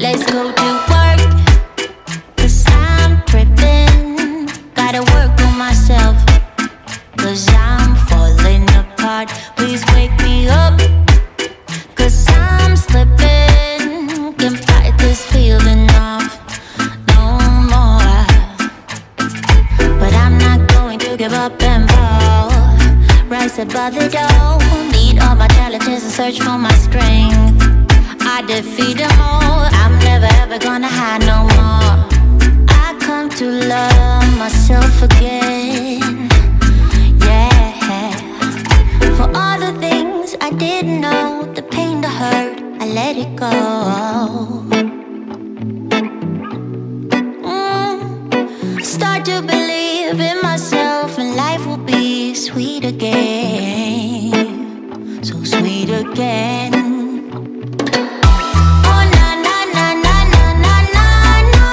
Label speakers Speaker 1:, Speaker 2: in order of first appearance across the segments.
Speaker 1: Let's go to work, 'cause I'm tripping. Gotta work on myself, 'cause I'm falling apart. Please wake me up, 'cause I'm slipping. Can't fight this feeling off no more. But I'm not going to give up and fall. Rise above the door, meet all my challenges and search for my strength. I defeat them all, I'm never ever gonna hide no more. I come to love myself again, yeah. For all the things I didn't know, the pain, the hurt, I let it go. Start to believe in myself and life will be sweet again, so sweet again. Oh na na na na na na na na.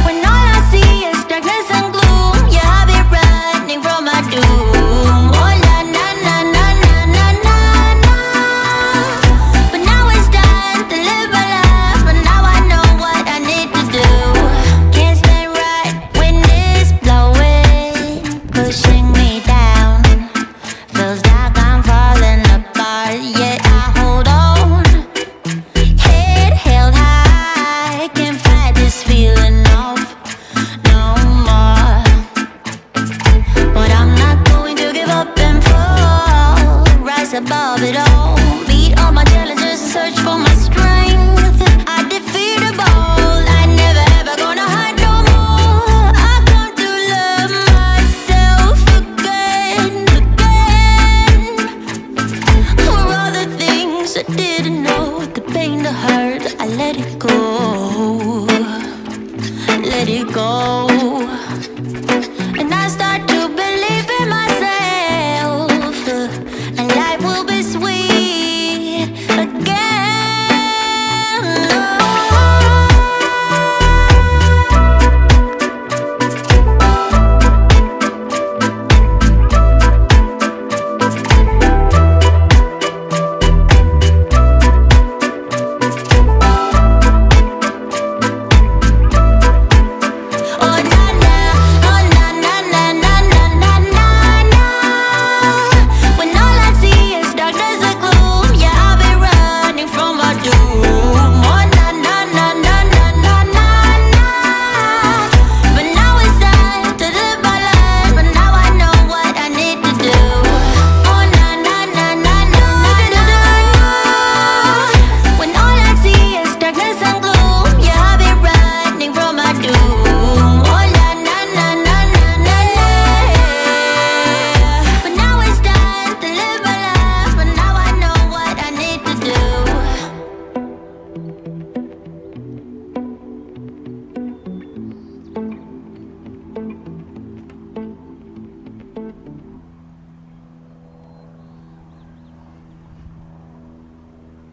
Speaker 1: When all I see is darkness and gloom, yeah, I'll be running from my doom. Oh na na na na na na na na. But now it's time to live my life, and now I know what I need to do. Can't stand right when it's blowing, pushing me down. Feels like I'm falling apart, yet I hold on. Head held high, can't fight this feeling off no more. But I'm not going to give up and fall. Rise above it all, beat all my challenges and search for my strength. I defeat them all, I never ever gonna hide no more. I come to love myself again, again. For all the things I didn't know, the pain, the hurt, I let it go, let it go. And I start to believe